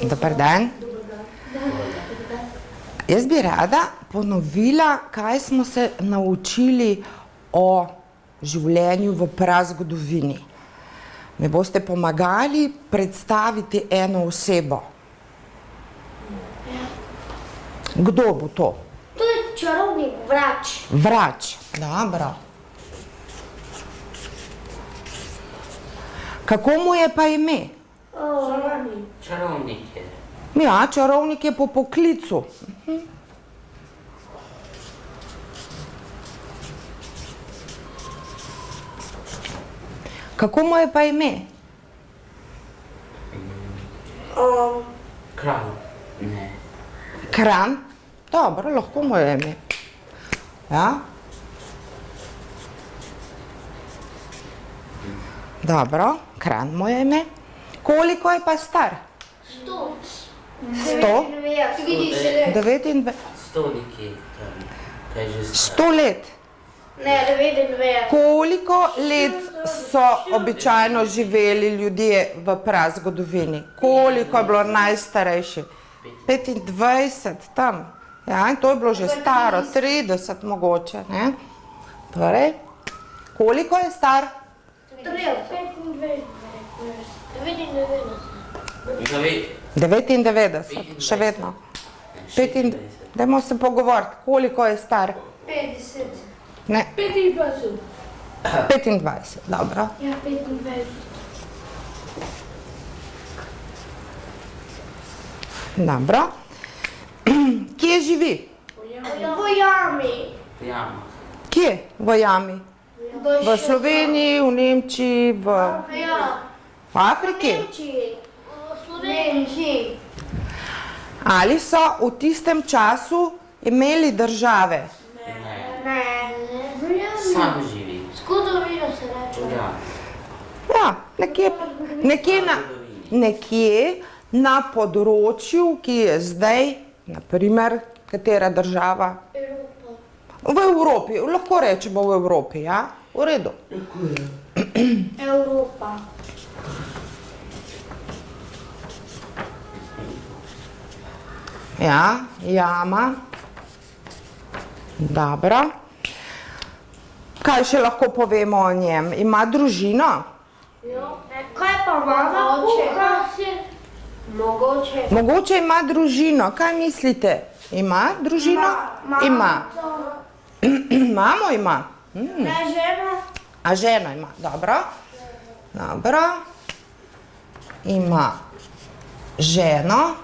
Dober dan. Jaz bi rada ponovila, kaj smo se naučili o življenju v prazgodovini. Mi boste pomagali predstaviti eno osebo. Kdo bo to? To je čarovnik, vrač. Vrač, dobro. Kako mu je pa ime? Čarovnik je. Ja, čarovnik je po poklicu. Kako mu je pa ime? Kralj. Ne. Kran? Dobro, lahko mu je ime. Ja? Dobro, Kran mu je ime. Koliko je pa star? 100? 99? 100 nekje tam. Kaj že 100 let. Ne, 99. Koliko let so običajno živeli ljudje v prazgodovini? Koliko je bilo najstarejši? 25 tam. Ja, in to je bilo že staro, 30 mogoče, ne? Torej, koliko je star? 99, še vedno. Dajmo se pogovoriti, koliko je star? 50. Ne, 25. 25, dobro. Ja, 25. Dobro. Kje živi? V jami. Jama. Kje? V jami? V Sloveniji, v Nemčiji, v Afriki? V Nemčiji. Ali so v tistem času imeli države? Ne. Sam živi. Zgodovina se reče. Ja. Ja, nekje na področju, ki je zdaj, na primer, katera država? Evropa. V Evropi, lahko rečemo v Evropi, ja? V redu. Evropa. Ja, jama. Dobro. Kaj še lahko povemo o njem? Ima družino? Kaj pa mama kuha? Mogoče. Mogoče ima družino. Kaj mislite? Ima družino? Ima. Mamo ima? Ne, žena. A ženo ima, dobro. Dobro. Ima ženo.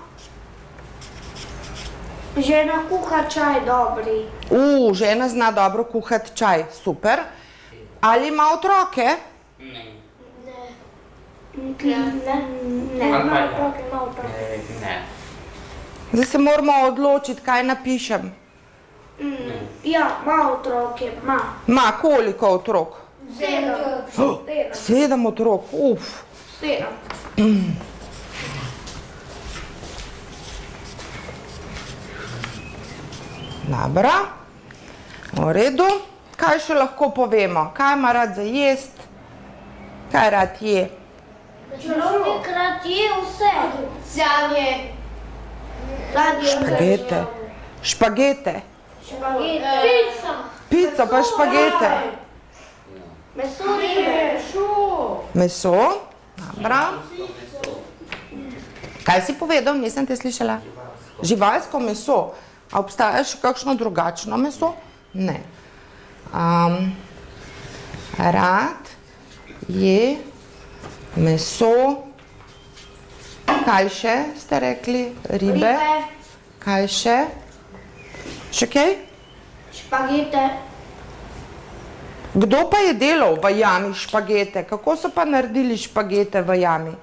Žena kuha čaj dobri. Žena zna dobro kuhati čaj, super. Ali ima otroke? Ne. Ne, ima otroke, ima otroke. Ne. Zdaj se moramo odločiti, kaj napišem. Ja, ima otroke, ima. Ma, koliko otrok? 7. 7 otrok, 7. Dobro, v redu. Kaj še lahko povemo? Kaj ima rad za jesti? Kaj rad je? Čarovnik rad je vse. Zadnje. Špagete. Špagete. Pizza. Pico pa špagete. Meso ribe. Meso. Dobro. Kaj si povedal? Nisem te slišala. Živalsko meso. A obstaja še kakšno drugačno meso? Ne. Rad je meso. Kaj še ste rekli? Ribe. Kaj še? Še kaj? Špagete. Kdo pa je delal v jami špagete? Kako so pa naredili špagete v jami?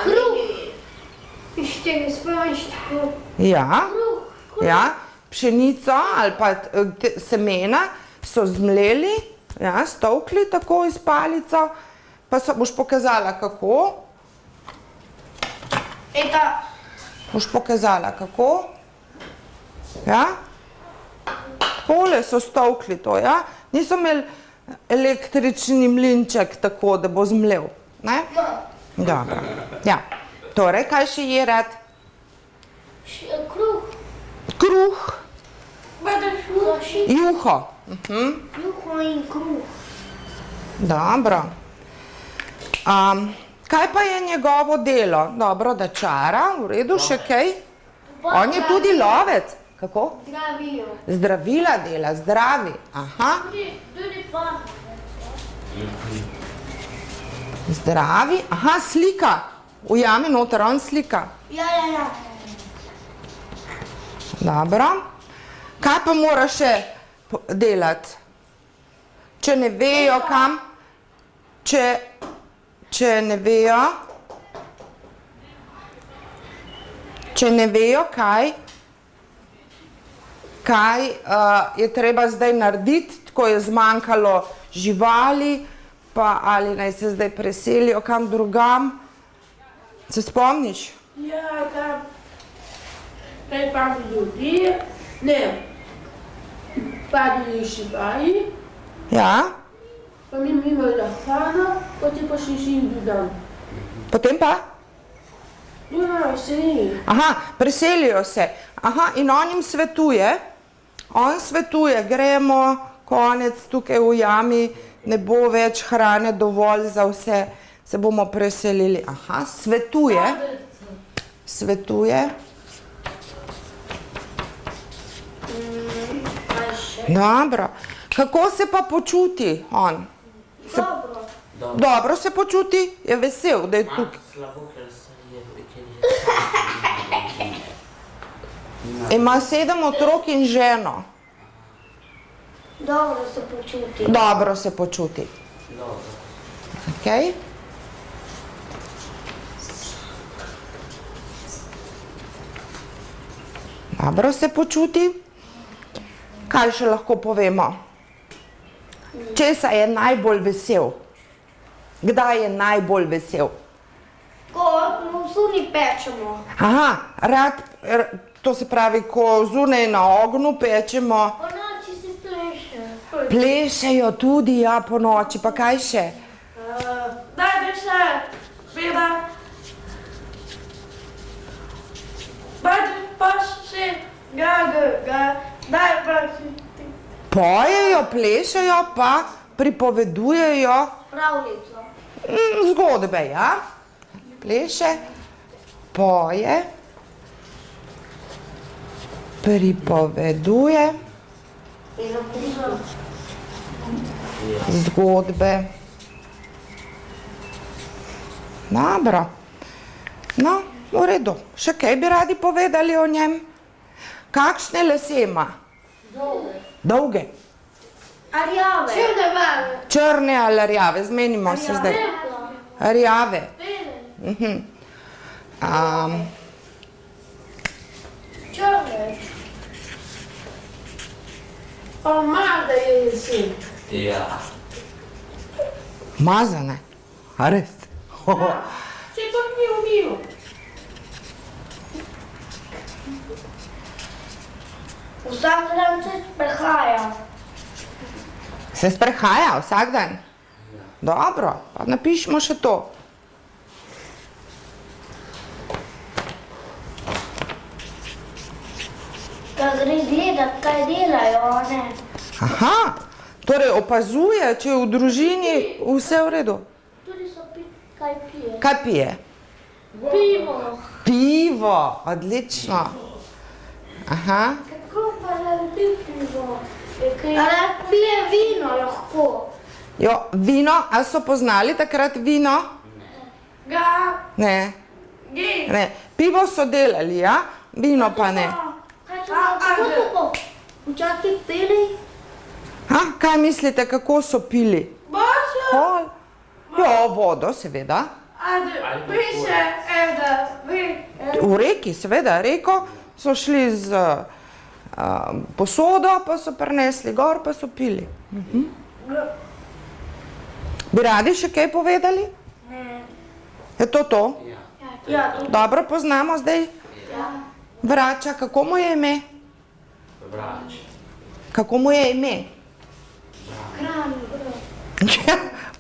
Kruh. Iz tega spomniš tako. Ja, ja, pšenico ali pa semena so zmleli, ja, stolkli tako iz palico, pa boš pokazala kako. Eta. Boš pokazala kako. Ja. Takole so stolkli to, ja. Niso imeli električni mlinček tako, da bo zmlel, ne? Dobro, ja. Torej, kaj še je rad? Kruh. Kruh, Zašit. juho. Juho in kruh. Dobro. Kaj pa je njegovo delo? Dobro, da čara, v redu, še kaj? On je tudi lovec. Kako? Zdravijo. Zdravila dela, zdravi. Aha, Tudi pa. zdravi. Aha, slika. Ujami noter, on slika. Ja. Dobro. Kaj pa mora še delati? Če ne vejo kam, če ne vejo, kaj je treba zdaj narediti, tako je zmanjkalo živali, pa ali naj se zdaj preselijo kam drugam. Se spomniš? Ja, kaj pa ljudi, ne, padli živali, Ja. pa mi imamo da hrana, potem pa še živi dan. Potem pa? Ja, se ni. Aha, preselijo se. Aha, in on jim svetuje. On svetuje, gremo, konec, tukaj v jami, ne bo več hrane dovolj za vse, se bomo preselili. Aha, svetuje. Svetuje. Kaj še? Dobro. Kako se pa počuti on? Dobro. Dobro se počuti, je vesel, da je tukaj. Slabo, ker je Ima 7 otrok in ženo. Dobro se počuti. Dobro se počuti. dobro. Okay. Dobro se počuti. Kaj še lahko povemo? Česa je najbolj vesel? Kdaj je najbolj vesel? Ko mu zunaj pečemo. Aha, to se pravi, ko zunaj na ognju pečemo, Po noči se pleše. plešejo tudi, ja, po noči, pa kaj še? Dajte še, veda. Dajte pa še, daj pa še. Pojejo, plešejo, pa pripovedujejo Pravljico. zgodbe, ja? Pleše, poje, pripoveduje In zapušča. zgodbe. Dobro. No, v redu. Še kaj bi radi povedali o njem? Kakšne lase ima? Dolge. Arjave. Črne barve. Črne ali rjave, zmenimo se zdaj. Rjave. Črne. Pa Magda je jesen. Ja. Mazane. A res? Če pa ni umil. Vsak dan se sprehaja. Se sprehaja vsak dan? Dobro, pa napišemo še to. Ko gre gledat, kaj delajo, a ne? Aha, torej opazuje, če je v družini vse v redu. Tudi so kaj pije. Kaj pije? Pivo. Pivo, odlično. Aha, Kako pa naredi pivo? Ale pije vino lahko. jo, vino, a so poznali takrat vino? Ga, Ne, ge. ne. Pivo so delali, ja? Vino pa ne. Kaj so kako tako? Včasih pili? Kaj mislite, kako so pili? Boša, Kol? Jo, vodo, seveda. ajde, piše, da, vi, V reki, seveda, reko so šli z posodo, pa so prinesli gor, pa so pili. Bi radi še kaj povedali? Je to to? Ja. ja, to Dobro poznamo zdaj? Vrača, kako mu je ime? Vrač. Kako mu je ime? Kran.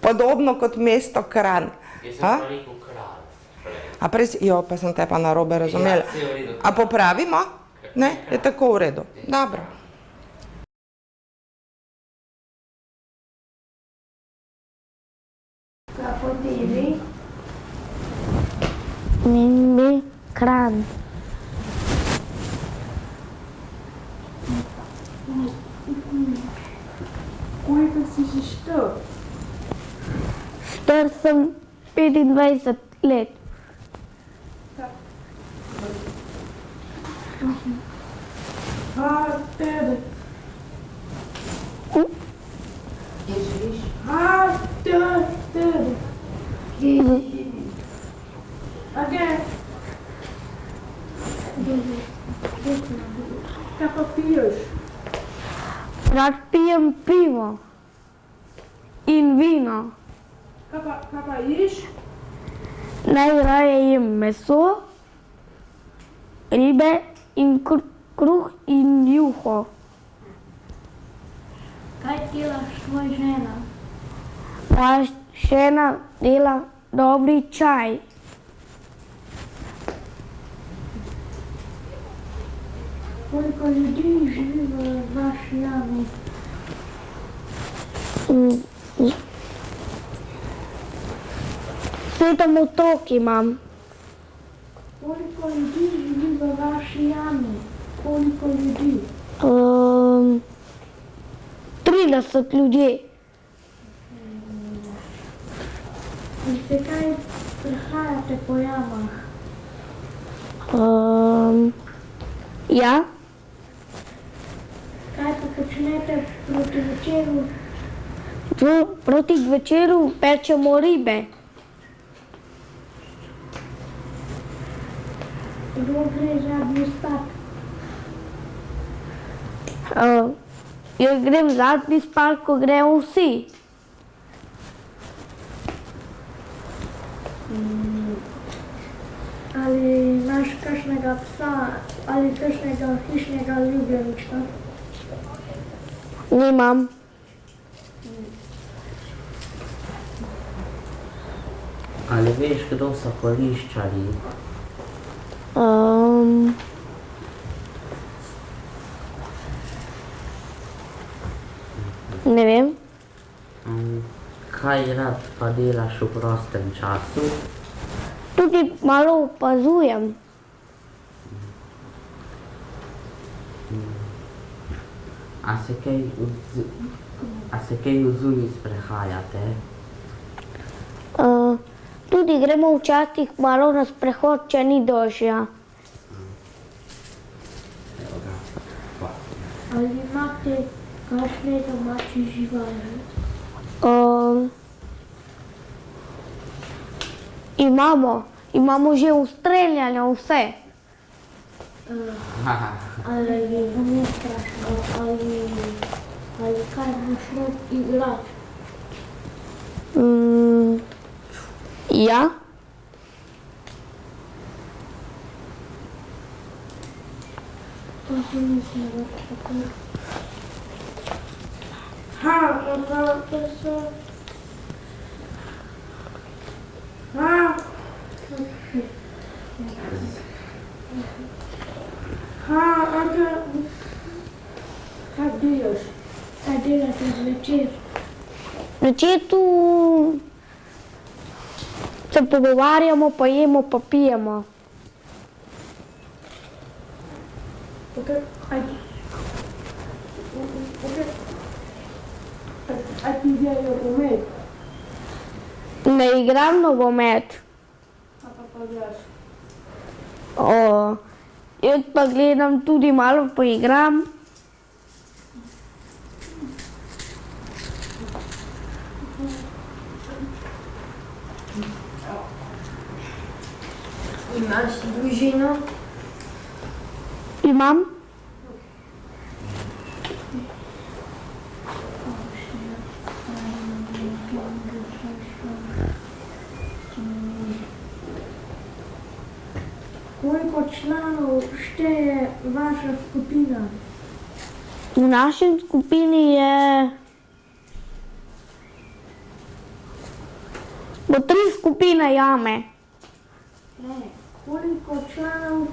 Podobno kot mesto Kranj. Jaz sem A? pa rekel kralj. prej. A prej si, jo, pa sem te pa narobe razumela. Ja, saj je v redu. A popravimo? Ne, je tako v redu. Dobro. Kapotiri. Mimbi Kran. Koliko si že štel? Star sem 25 let. Tebe. Kje živiš? Tebe. Okay. Kaj pa piješ? Rad pijem pivo in vino. Kaj pa ješ? Najraje jem meso, ribe in kruh in juho. Kaj delaš tvoj žena? Moja žena dela dobri čaj. Koliko ljudi živi v vaši jami? Mm. 7 otrok imam. Koliko ljudi živi v vaši jami? Koliko ljudi? 30 ljudi. In se kaj prehajate po jamah? Ja, Kaj pa počnete proti večeru? proti večeru pečemo ribe. Kdo gre zadnji spat? Jaz grem zadnji spat, ko gremo vsi. Ali imaš kakšnega psa ali kakšnega hišnega ljubljenička? Nimam. Ali veš, kdo so koliščarji? Ne vem. Kaj rad pa delaš v prostem času? Tudi malo opazujem. A se kaj v zunaj sprehajate? Tudi gremo včasih malo na sprehod, če ni dožja. Ali imate kakšne domače živali? Imamo že ustreljene vse. Ali vam je strašno? Ali kaj močno igrati? Ja. To se mislim, da tako. Kaj delaš? Kaj delate zvečer? Večer tu se pogovarjamo, pa jemo, pa pijemo. A ti igrajo nogomet? Ne igram nogomet. A pa igraš? Jaz pa gledam tudi malo, pa igram. Imaš družino? Imam. Koliko članov šteje vaša skupina? V naši skupini je Bo 3 skupine jame. Ne, koliko članov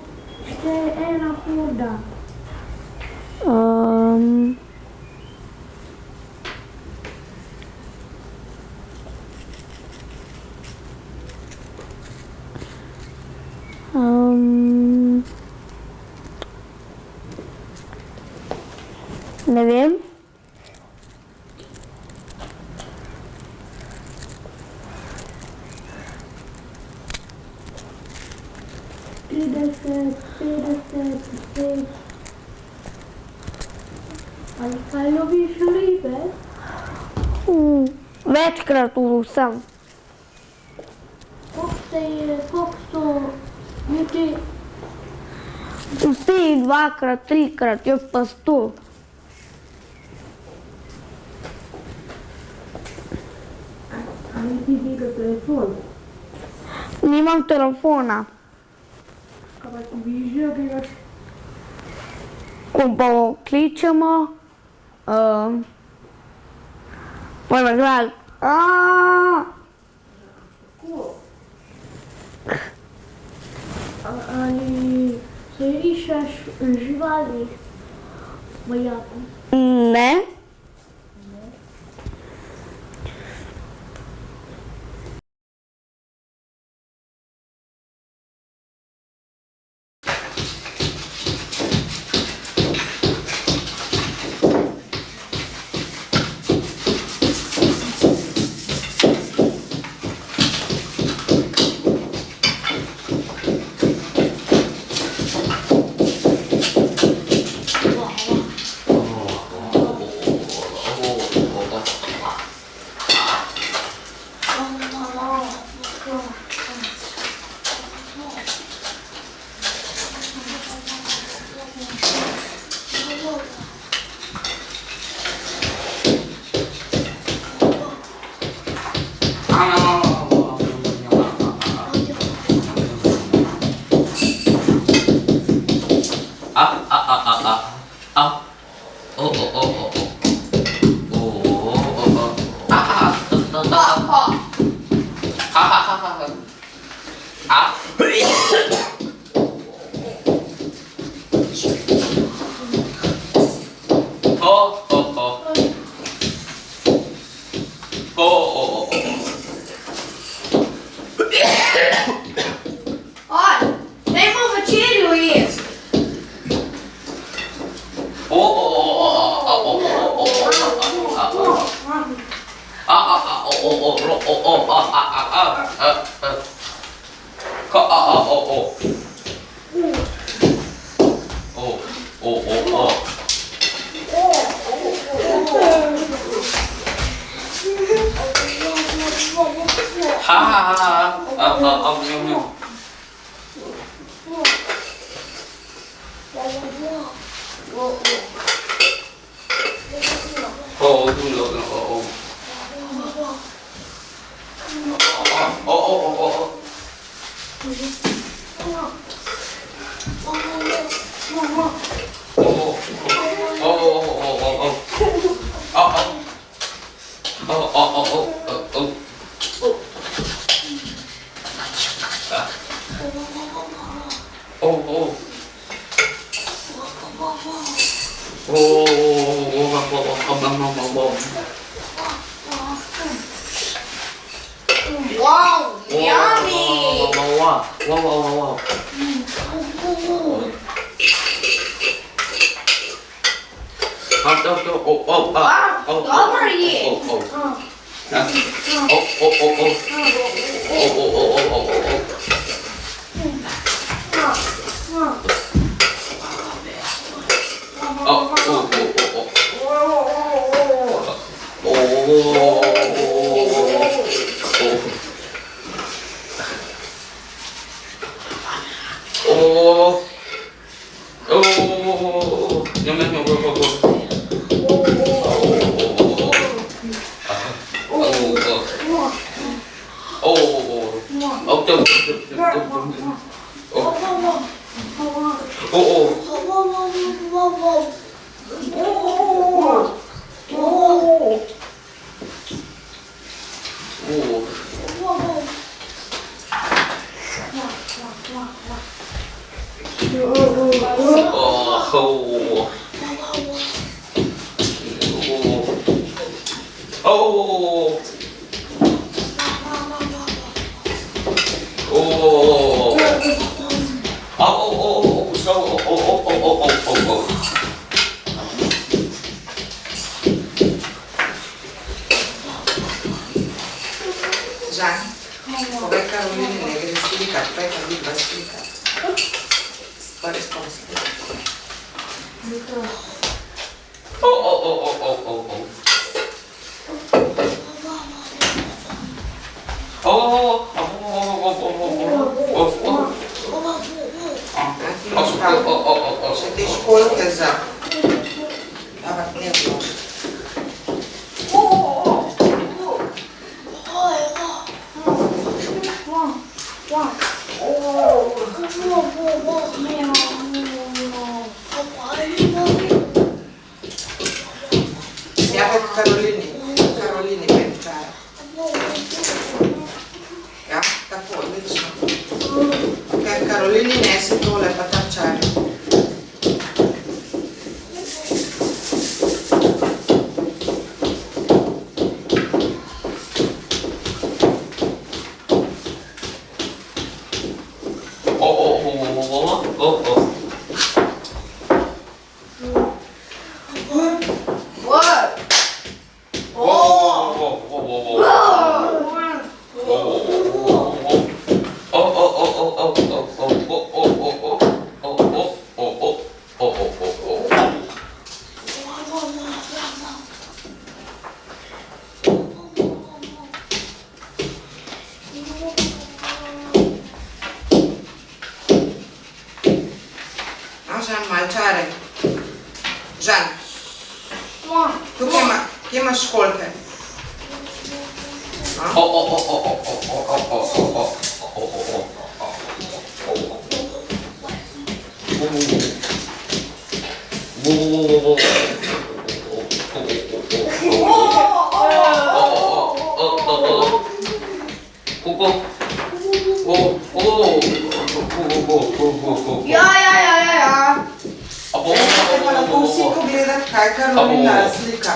šteje ena horda? Ne vem. Ali kaj loviš ribe? Večkrat vsem. Koliko so ljudi? Vsi dvakrat, trikrat, jaz pa 100. Ali ti vidiš telefon? Nimam telefona. Kaj pa ti vidiš, gledaš? Ko pa kličemo, pojma gledati. Ali se iščeš živali v Jaku? Ne. Dajmo večerjo jesti. Wow, yummy! Wow. Добре є. Žan, povej Karolini, ne gre slikat, pej pa vidva slikat. Stvari spomsli. Še te školjke za... Ampak ne vloži. Ja, pa Karolini pet čaja. Ja, tako, odlično. Ker Karolini nesi tole, pa ta čaj. Žan, malo čare. Žan, tukaj kje imaš školjke? Ste pa lahko vsi pogledati, kaj Karolina slika.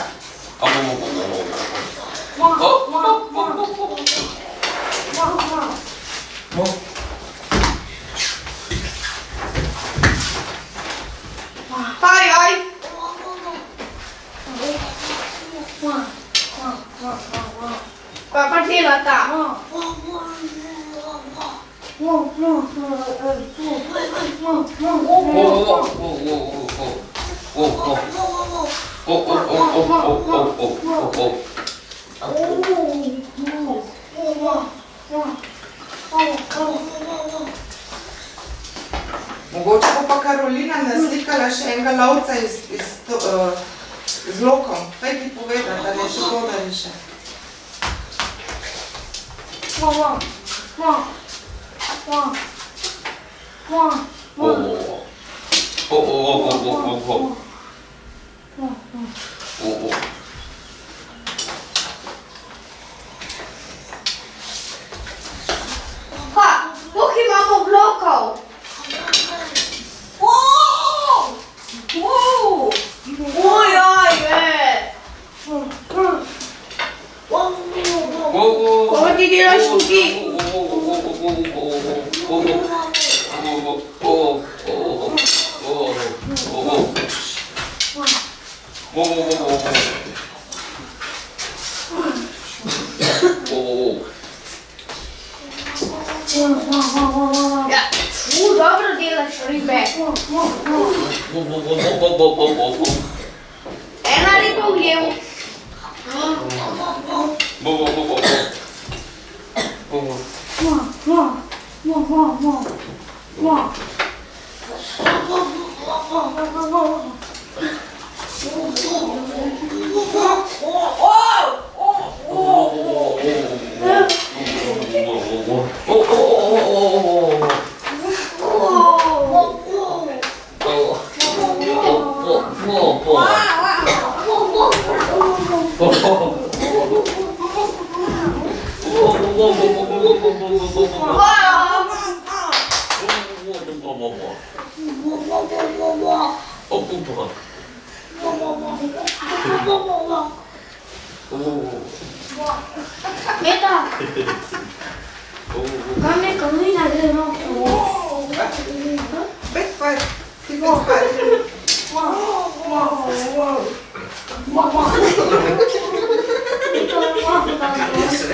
Mogoče bo pa Karolina naslikala še enega lovca z lokom. Kaj ti povedati, da ne še to nariše? Koliko imamo blokov? Kako ti delaš tukaj? Dobro delaš ribe. Ena riba ujel. Meta. Kam neka mlina gre noter. Spet kaj, ti spet kaj. Meta,